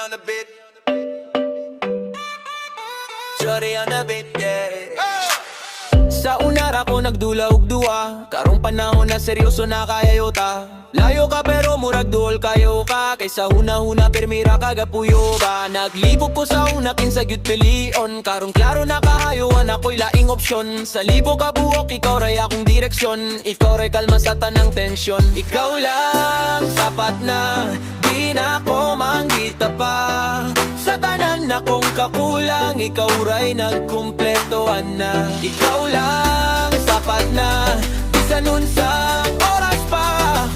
on the beat. Shorty on the beat, yeah. Sa unar ako nagdula og duwa, karong panahon na seryoso na kayayota. Layo ka pero murag duol kayo ka, kaysa huna-huna permira kagapuyo ba. Naglibog ko sa una kinsa gyud pilion, karong klaro na kahayoan ako'y laing opsyon. Sa libo ka buok, ikaw ray akong direksyon, ikaw ray kalma sa tanang tensyon. Ikaw lang, sapat na, di na ko manggita pa. Sa tanan na kong kakulang, ikaw ray nagkumpletohan na. Ikaw lang, sapat na, di sa nunsang oras pa.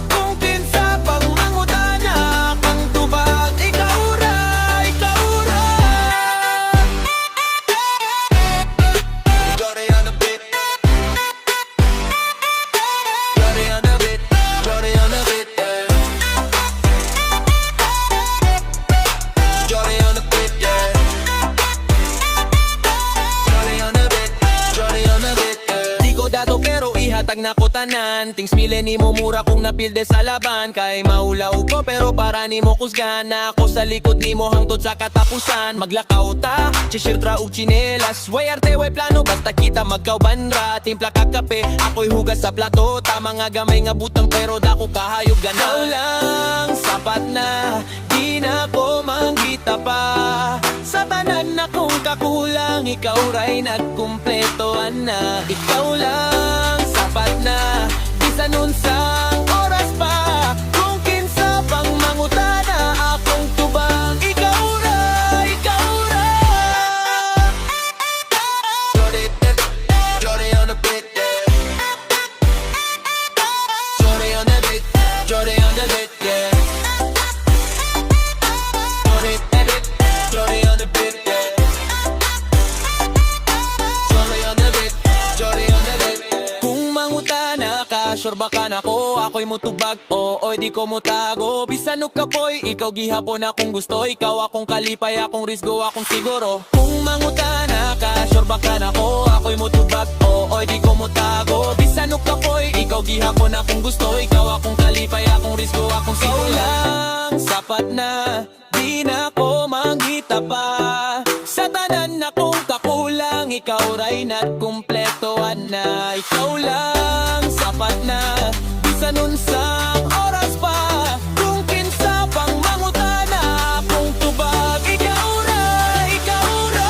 Kung kinsa pang mangutana kang tubag, ikaw ra, ikaw ra. Shorty on the beat, shorty on the beat, shorty on the beat, yeah. Shorty on the beat, yeah. Shorty on the beat, shorty on the beat, yeah. Di ko dato pero ihatag na ko tanan. Things mile ni mo mura kung napilde sa laban. Kay maulaw ko pero para ni mo kusgan. Ako sa likod ni mo hangtod sa katapusan. Maglakaw ta, chishirtra ug chinelas. Way arte way plano basta kita magkaubanra. Timpla ka kape, ako'y hugas sa plato. Tama nga gamay nga butang pero dako kahayog gana. Ikaw lang, sapat na, di na ko manggita pa. Sa tanan na kong kakulang, ikaw ray nagkumpletohan na. Ikaw lang, sapat na, di sa nunsang oras pa. Kung kinsa pang mangutana akong tubang, ikaw ra, ikaw ra. Shorty, shorty on the beat, yeah. Shorty on the beat, shorty on the beat, yeah. Shorty, shorty on the beat, yeah. Shorty on the beat, shorty on the beat, yeah. Kung mangutana ka, sure baka na ko, ako'y mutubag, oy di ko mutago. Bisan og kapoy, ikaw gihapon akong gusto. Ikaw akong kalipay, akong risgo, akong siguro. Kung mangutana ka, sure baka na ko, ako'y mutubag, oy di ko mutago. Bisan og kapoy, ikaw gihapon akong gusto. Ikaw akong kalipay, akong risgo, akong siguro. Ikaw lang, sapat na, di na ko manggita pa. Sa tanan na kong kakulang, ikaw ray nagkumpletohan na. Ikaw lang, sapat na, di sa nunsang oras pa. Kung kinsa pang mangutana akong tubag, ikaw ra, ikaw ra.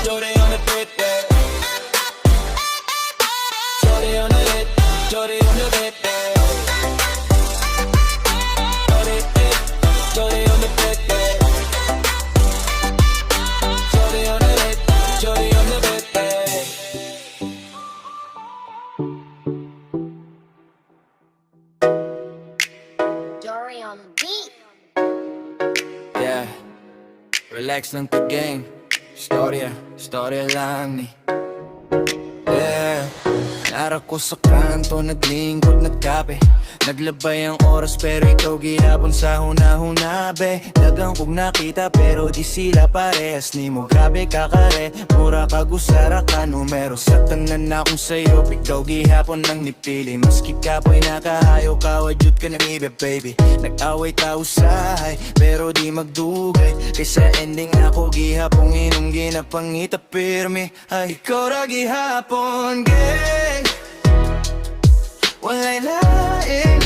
Shorty on the beat, yeah. Shorty on the beat, shorty on the beat, yeah. Shorty on the beat, yeah. Shorty on the beat, shorty on the beat, yeah. Dory on the beat. Yeah, relax lang to gang. Storya lang ni. Yeah, nara ko sa kanto, naglingkod, nagkape. Naglabay ang oras pero ikaw gihapon sa huna-huna be. Dagang kong nakita pero di sila parehas ni mo. Grabe ka kare, mura ka gusara ka numero. Sa tanan na akong sayo, ikaw gihapon nang nipili. Maski ka po'y nakahayo ka, wadyut ka na mibe baby. Nag-away ta usahay, pero di magdugay. Kaysa ending ako gihapong inong ginapangita pirmi. Ay ikaw ra gihapon gang. Walay lain,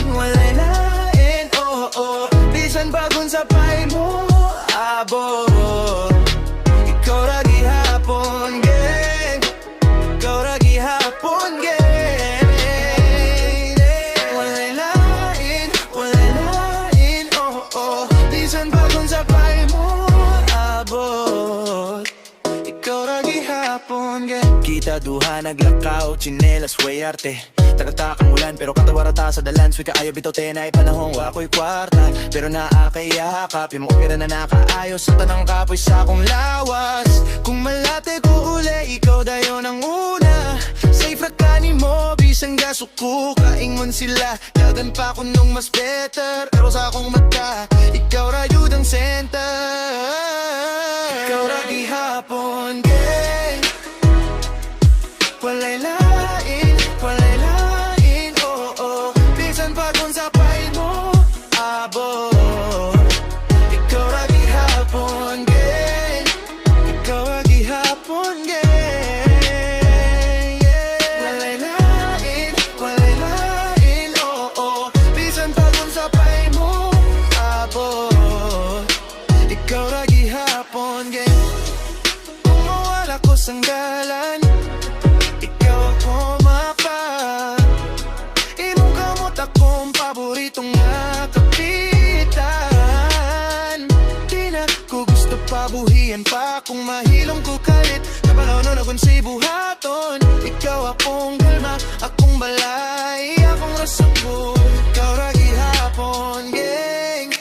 oh, oh. Bisan bagon sa pay mo, abot. Ikaw ra gihapon, gang. Ikaw ra gihapon, gang. Walay lain, oh, oh. Bisan bagon sa pay mo, abot. Ikaw ra gihapon, gang. Kita duha naglakaw, chinelas, way arte. Tagatakang ulan pero katawara ta sa dalan. Sweet ka ayaw bitaw tenay panahon ako'y kwarta. Pero naakayakap yung mga pira na nakaayos. Sa tanang kapoy sa akong lawas. Kung malate ko uli, ikaw dayon ang una. Safe ra ka ni mo, bisan gasuko. Kaingon sila, dagan pa ko nung mas better. Pero sa akong mata, ikaw ra yun ang center. Ikaw ra gihapon, gang. Walay lain, oh, oh. Bisan pa kung sa pay mo, Bigyan pa kung mahilom ko kalit Kapalaw akong si buhaton Ikaw akong galma, akong balay Akong rasapon, ikaw ragi hapon Gang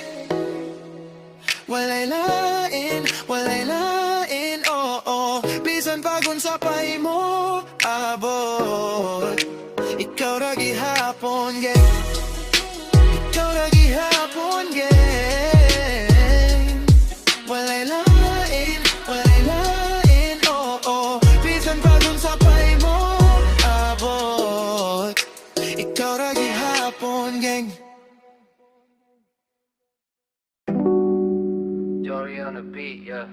walay lain, oh oh Bisan pagun sa pay mo, abot Ikaw ragi hapon, gang Ikaw ragi hapon, gang walay lain, oh oh Bisan pagun sa pay mo, abot Ikaw ragi hapon, gang Jory on the beat, yeah.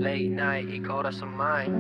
Late night, ikaw ra sa mind.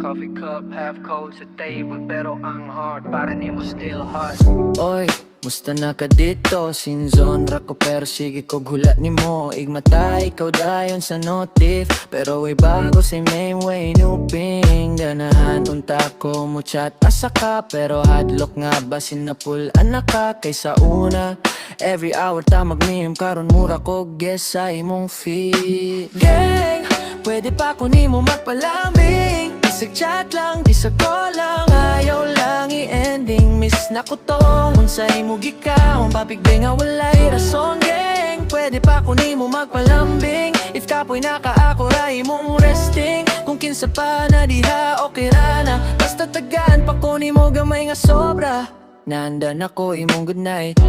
Coffee cup, half cold sa table, pero ang heart, para ni mo still hot. Oy, musta na ka dito? Sinzonra ko pero sige ko gulat ni mo Igmata, ikaw dayon sa notif Pero way bago si main way nuping Ganahan unta ko mo chat asa ka Pero hadlock nga ba sinapul anak ka Kaysa una Every hour ta mag-meme karon mura ko guess sa imong fee Gang, pwede pa ko ni mo magpalambing Isag chat lang, di sa call lang Ayaw lang i-ending Miss na ko to Unsay mo gikaw Papigbe nga walay rason Gang, pwede pa ko ni mo magpalambing If kapoy nakaako ray mong resting Kung kinsa pa na diha okay ra na Basta tagaan pa ko ni mo gamay nga sobra Naandan ako imong good night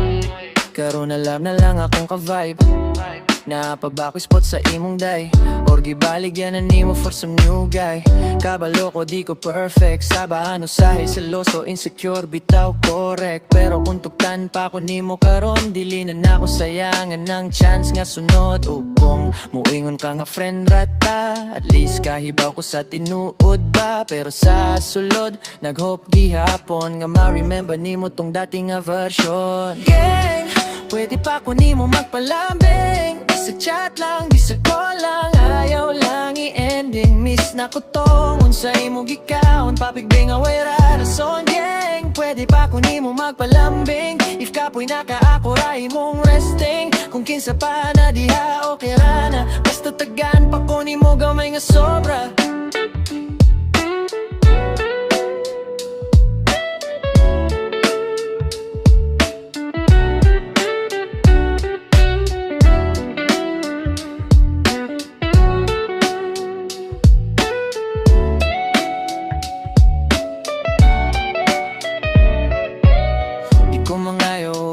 Karon alam na lang akong ka-vibe Napaba ko spot sa imong day Or gibalig yan na nimo for some new guy Kabalo ko di ko perfect Sabahan usahay seloso insecure bitaw correct Pero kung tuktan pa ko nimo karon Dili na ako sayangan ng chance nga sunod O kung muingon ka nga friend rata At least kahibaw ko sa tinuod ba Pero sa sulod naghope gihapon Nga ma-remember nimo tong dating nga version Gang, pwede pa ko nimo magpalambing Sa chat lang, di sa call lang Ayaw lang i-ending Miss na ko tong unsay mo gikaon Papigbe nga way rason Gang, pwede pa ko nimo magpalambing If kapoy nakaako ray mong resting Kung kinsa pa na diha okay ra na Basta tagaan pa ko nimo gamay nga sobra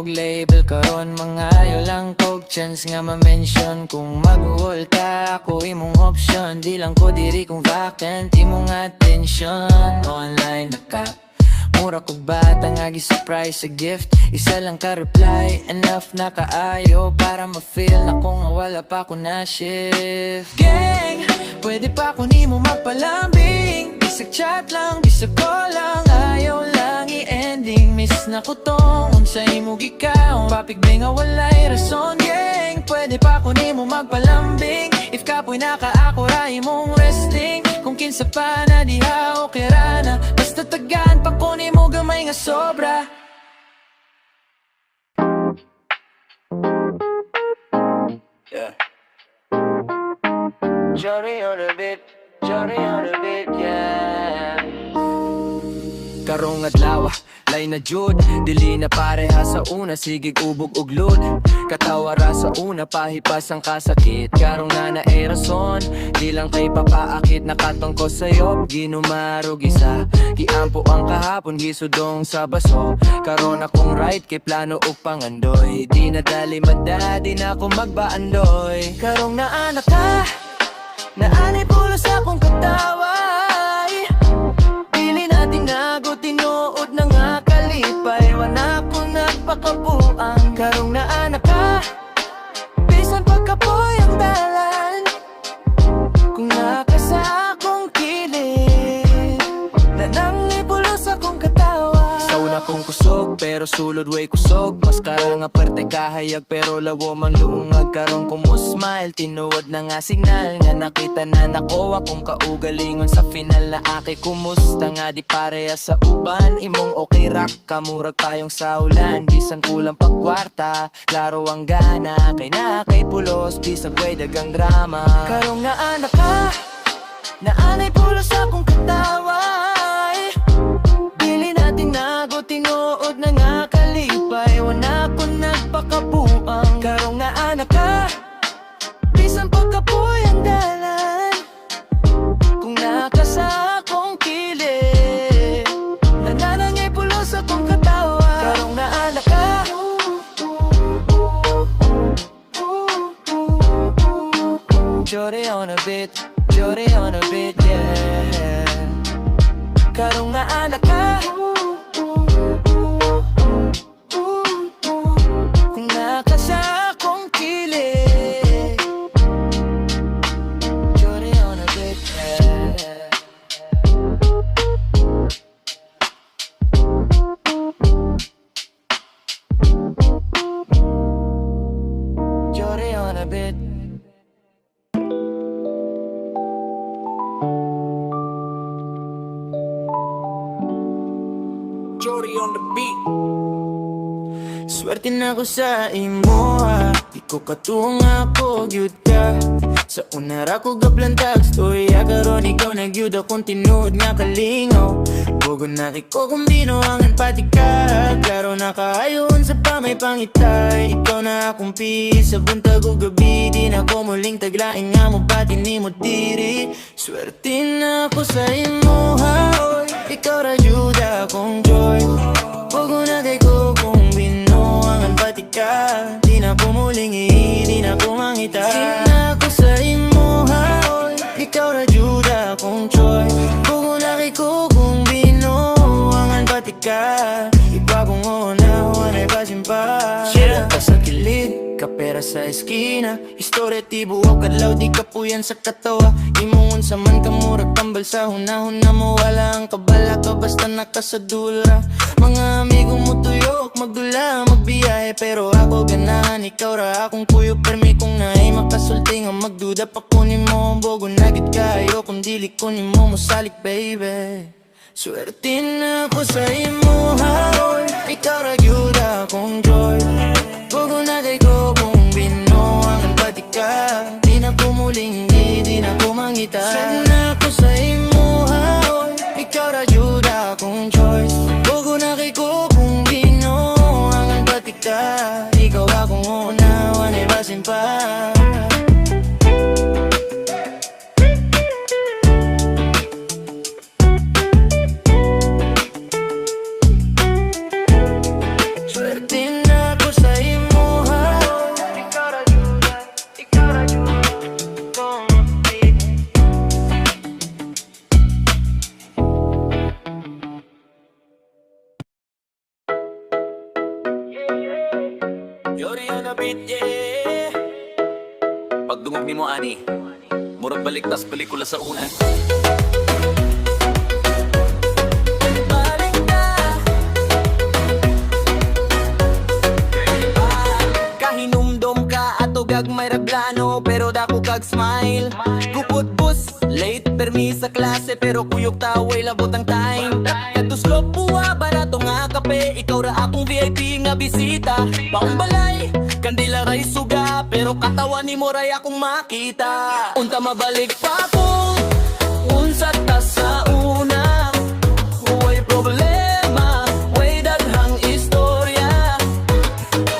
label karon mangayo lang kog chance nga ma-mention Kung mag-wall ka ako imong option Di lang ko diri kung vacant imong attention Online na ka Mura kog bata nga gi-surprise sa gift Isa lang ka reply enough na kaayo Para ma-feel na kung wala pa ko na shift Gang, pwede pa ko nimo magpalambing Di sa chat lang, di sa call lang Ayaw lang i-ending Miss na ko tong unsay mo gikaw Papigbe nga walay rason Gang, pwede pa ko nimo magpalambing If kapoy nakaako ray mong resting Kung kinsa pa na diha okay ra na Basta tagaan pa ko nimo gamay nga sobra Yeah. Jory on the beat, Jory on the beat, yeah. Karong adlaw, lay na jud Dili na pareha sa una, sigig ubog ug lud Katawara sa una, pahipas ang kasakit Karong na naay rason, di lang kay papaakit Nakatong ko sayo, ginumarog isa Giampo ang kahapon, gisudong sa baso Karon akong right, kay plano ug pangandoy Di na dali mada, di na ako magbaandoy Karong naanak ka, naanay pulos akong kataway Dili na tinago, tinuod na nga kalipay Wana ko nagpakabuang Karong naanak ka Bisan pagkapoy ang dalan Kung nakasa akong kilid Na nang ipulos akong katawa Sa una kong kusog pero pero sulod way kusog. Mas kara nga perte kahayag pero lawo man luungag karon kumusmile. Tinuod na nga signal nga nakita na nako akong kaugalingon sa final na aki. Kumusta nga di pareha sa uban, imong okay rock kamurag tayong sa ulan. Bisan kulang pag kwarta, klaro ang gana kay na kay pulos, bisag way dagang drama. Karong nga anak ka, naanay pulos akong kataway. Dili natin nago, tinuod na nga kalipay. Wana ko nagpakabuang. Karong nga anak ka, bisan pagkapoy ang dalan. Kung nakasa akong kili, nananangay pulos akong katawa. Karong nga anak ka, Jody on a beat, Jody on a beat, yeah. Karong nga anak ka, kung nakasa akong kilig, Jody on a beat, yeah. Jody on a beat. Jody on the beat. Swerte na ko sa imo ha, di ko katuong ako gyud ka. Sa unara ko gablantag storya karon ikaw nagyud akong tinuod nga kalingaw. Bugon na ko kung binuangan pati ka, klaro na kaayon sa pamay pangitay. Ikaw na akong pisa buntag o gabi, di na ko muling taglaing nga mo pati ni mo diri. Swerte na ko sa imo ha, ikaw ra jud akong joy. Bugon na ko kung binuangan pati ka, di na ko muling di na ko mangita. Swerte na ko sa imo ha, ikaw ra jud akong joy. Bugon na ko kung binuangan pati ka, iba kong una-una ay pasimpa. Sira ka sa kilid, kapera sa eskina, istorya tibuok kadlaw di ka puyan sa katawa. Imungon sa man kamurag tambal sa hunahuna mo, wala ang kabala ka basta nakasadula. Mga amigo mo tuyok, magdula, magbiyahe, pero ako ganahan, ikaw ra akong kuyo. Permi kung naay makasulti nga magduda pa kunin mo. Bogo nagit kayo kung dili kunin mo musalik baby. Swerte na ko sa imo ha, ikaw ra gyud akong joy. Bugo na ko kung binuangan pati ka, di na ko muling di na ko mangita. Swerte na ko sa imo ha, ikaw ra gyud akong choice. Bugo na ko kung binuangan pati ka, ikaw akong una, wanay basin pa. Swerte na ko sa imo ha, ikaw ra jud akong beat. Jody on the beat, yeah. Pagdungog ni mo ani, murag baliktas pelikula sa una. Balik na. Kahinumdom ka ato gagmay raglano, pero dako kag smile. Kupot bus, late permi sa klase, pero kuyog taway labot ang time. Katuslop buwa, barato nga kape, ikaw ra akong VIP nga bisita. Paumbalay, kandila ray suga, pero katawan ni mo ray akong makita. Unta mabalik pa ko, unsa ta sa una. Huway problema, way daghang istorya.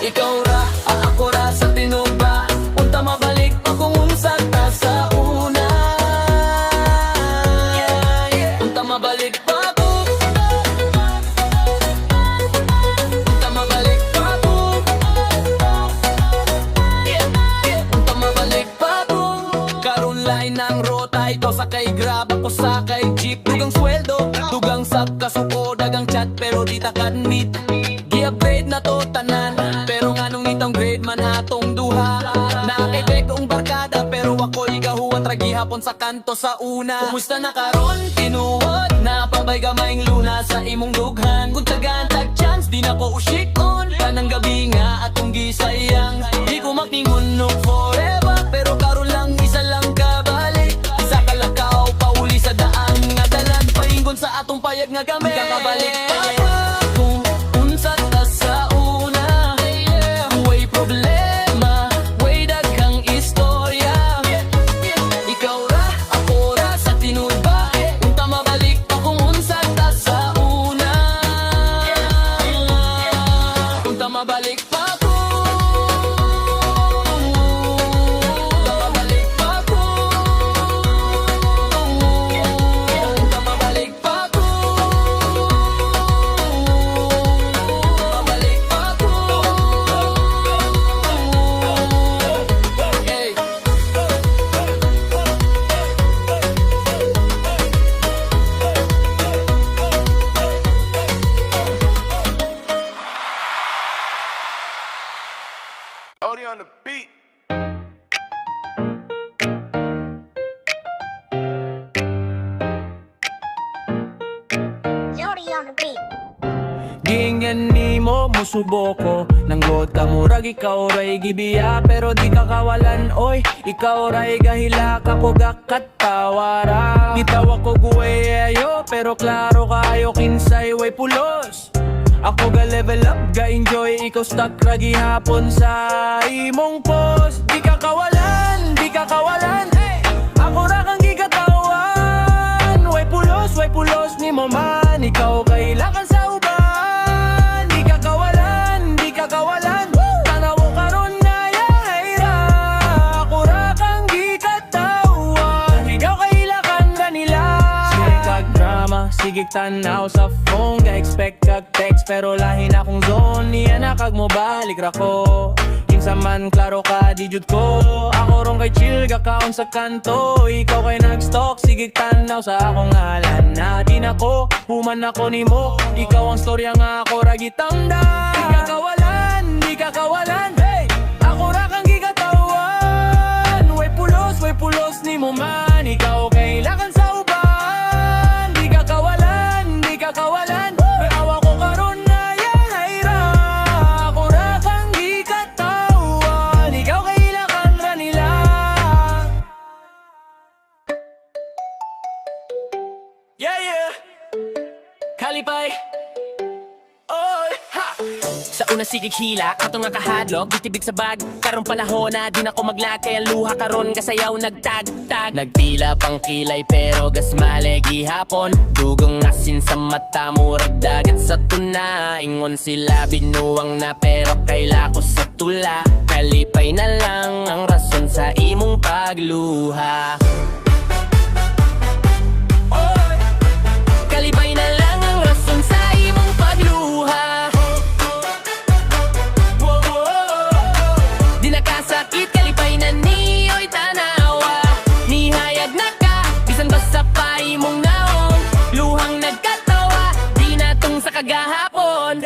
Ikaw ra, ako ra sa tinuba. Unta mabalik pa kung unsa ta sa una. Unta mabalik pa ko, unta mabalik pa ko, unta mabalik pa ko. Karon line ng rota, ikaw sakay grab, ako sakay jeep. Dugang sweldo, dugang sab kasuko, dagang chat pero di takad meet. Gi-upgrade na to tanan, pero nganong itong grade man atong duha. Nakibek kong barkada, pero ako igahuan ragi hapon sa kanto sa una. Kumusta na karon? Tinuod na pabay gamayng luna sa imong dughan. Kung tagaan tag chance, di na nako usikon kanang gabi nga atong gisayang. Di ko makningon no forever, pero karon lang isa lang kabalik. Isa ka lang kao pauli sa daan nga dalan, paingon sa atong payag nga kami. Kakabalik pa kung unsa ta sa una. Way problema, way daghang istorya. Ikaw ra, ako ra, sa tinud ba? Unta mabalik pa kung unsa ta sa una. Unta mabalik pa ko. Unta mabalik pa ko. Unta mabalik pa ko. Mabalik pa ko. Hey. Odie on the beat. Jody on the beat. Gingan nimo musuboko nang gota murag ikaw ray gibiya, pero di ka kawalan oy. Ikaw ray gahila ka ko gakatawara. Gitawa ko guwe ayo, pero klaro kayo kinsay way pulos. Ako ga level up, ga enjoy, ikaw stuck ra gihapon sa imong post. Di ka kawalan, di ka kawalan. Ako ra kang gigatawan. Way pulos ni mo man. Ikaw kailangan sa uban. Di ka kawalan, di ka kawalan. Tanaw ko karon na yahayra. Ako ra kang gigatawan. Ikaw kailangan ganila. Sige kag drama, sige tanaw sa phone. Ga-expect kag text, pero lahi na kong zone. Niya na kag mo balik ra ko. Kinsa man klaro ka di jud ko. Ako rong kay chill gakaon sa kanto. Ikaw kay nag-stalk, sige tanaw sa akong ngalan. Na di na ko, human ako nimo. Ikaw ang storya nga ako ra gitanda. Di ka kawalan, di ka kawalan. Hey, ako ra kang gigatawan. Way pulos ni mo man. Ikaw kailangan sa uban. Di ka kawalan, di ka kawalan. Awa ko karon na yahayra. Ako ra kang gigatawan. Ikaw kailangan ra nila. Yeah Kalipay. Oy ha. Sa una sigig hila, ato nga kahadlok, ditibig sa bag. Karong panahon na di na ko maglag, kaya luha karon kasayaw nagtag-tag. Nagtila pang kilay pero gas malegi hapon. Dugong asin sa mata, murag dagat sa tuna. Ingon sila binuwang na pero kaila ko sa tula. Kalipay na lang ang rason sa imong pagluha. Oy, kalipay na lang ang rason sa imong pagluha. Di nakasakit, kalipay na niyo'y tanawa. Nihayag na ka, bisan basta pa imong naong. Luhang nagkatawa, di na tong sa kagahapon.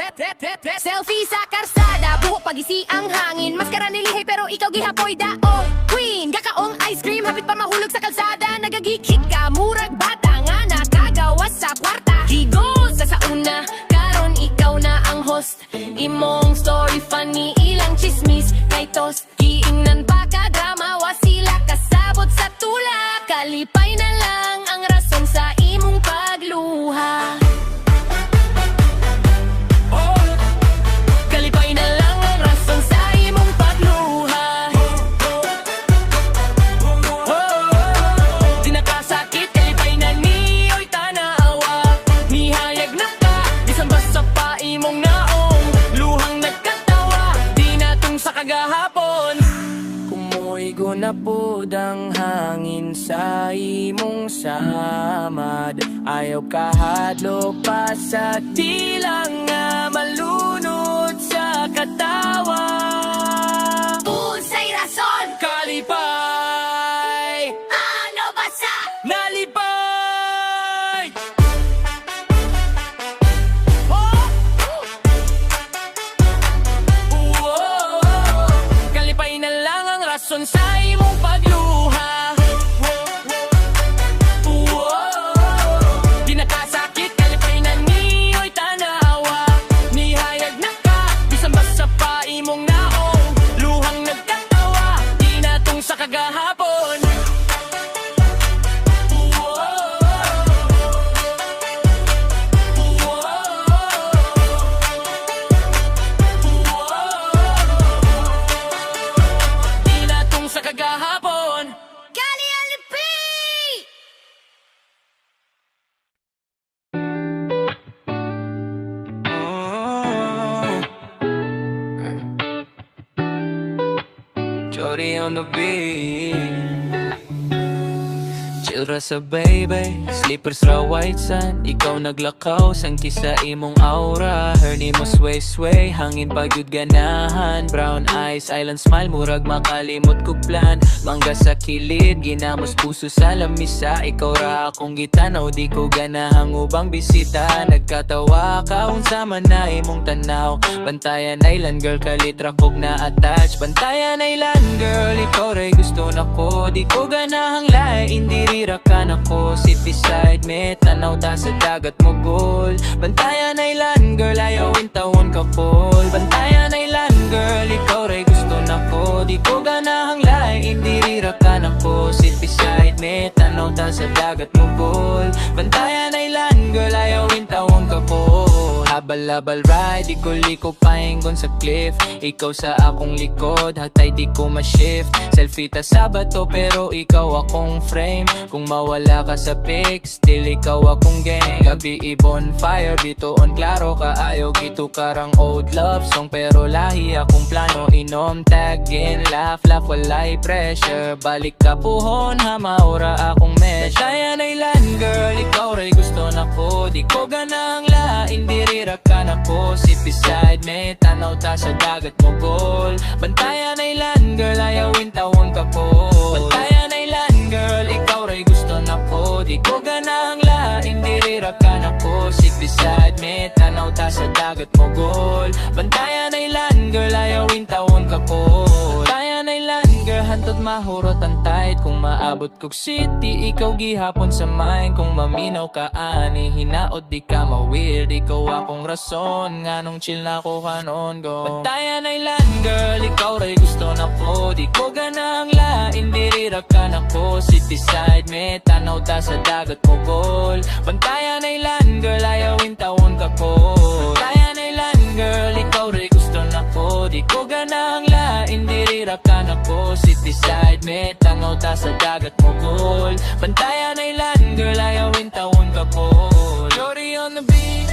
Selfie sa karsada, buhok pagisi ang hangin. Maskara nilihay pero ikaw gihapoy daon. Queen, gakaong ice cream, hapit pa mahulog sa kalsada. Nagagikik ka, murag bata nga nakagawas sa kwarta. Gigo sa sauna, karon ikaw na ang host. Imong story funny, ilang chismis kay toast. Giingnan pa ka drama, wasila kasabot sa tula. Kalipay na lang ang rason sa imong pagluha. Kalipay na lang ang rason sa imong pagluha. Di nakasakit, kalipay na niyo'y tanawa. Nihayag na ka, bisan basta pa imong naong. Luhang nagkatawa, di na tong sa kagahapon. Kumuigo na pudang hangin sa imong samad. Ayaw kahadlok pa sa tila nga malunod sa katawa. Unsay rason? Kalipay, Ano ba sa? nalipay. Kalipay na lang ang rason sa imong pagluha. Di nakasakit, kalipay na niyo'y tanawa. Nihayag na Shorty on the beat. Chill ra sa baby, slippers ra white sand. Ikaw naglakaw, sangki sa imong aura. Herni mo sway-sway, hangin pagyud ganahan. Brown eyes, island smile, murag makalimot ko plan. Mangga sa kilid, ginamos puso sa lamisa. Ikaw ra akong gitanaw, di ko ganahang ubang bisita. Nagkatawa ka, unsa man na imong tanaw. Bantayan island girl, kalitra kog na-attach. Bantayan island girl, ikaw ray gusto na ko. Di ko ganahang lain, diri ka na ko. Sit beside me, tanaw ta sa dagat mo gol. Bantayan island girl, ayawin tawon ka pol. Bantayan island girl, ikaw ray gusto na ko. Di ko ganahang lain, diri ra ka na ko. Sit beside me, tanaw ta sa dagat mo gol. Bantayan island girl, ayawin tawon ka pol. Habal-habal ride, liko-liko pahingon sa cliff. Ikaw sa akong likod, hatay di ko ma-shift. Selfie ta sa bato pero ikaw akong frame. Kung mawala ka sa pic, still ikaw akong gang. Gabi bonfire, dito on klaro kaayo. Gito karang old love song pero lahi akong plano. Inom, tagin, laugh, walay pressure. Balik ka puhon, hamaura akong mesh. Bantayan island girl, ikaw ray gusto na ko. Di ko ganang lain, diri ra ka na ko. Sit beside me, tanaw ta sa dagat mo gol. Bantayan island girl, ayawin tawon ka ko. Bantayan island girl, ikaw ray gusto na ko. Di ko ganang lain, diri ra ka na ko. Sit beside me, tanaw ta sa dagat mo gol. Bantayan island girl, ayawin tawon ka ko. Bantayan island girl, hantod mahurot ang tight. Kung maabot kog city, ikaw gihapon sa mind. Kung maminaw ka ani, hinaot di ka ma-weird. Ikaw akong rason, nganong chill na ko kanon go. Bantayan island girl, ikaw ray gusto na ko. Di ko ganang lain, diri ra ka na ko. Sit beside me, tanaw ta sa dagat mo gol. Bantayan island girl, ayawin tawon ka ko. Bantayan island girl, ikaw ray gusto na ko. Di ko ganang lain, diri ra ka na ko. Sit beside me, tanaw ta sa dagat mo gol. Bantayan island girl, ayawin tawon ka ko. Shorty on the beat.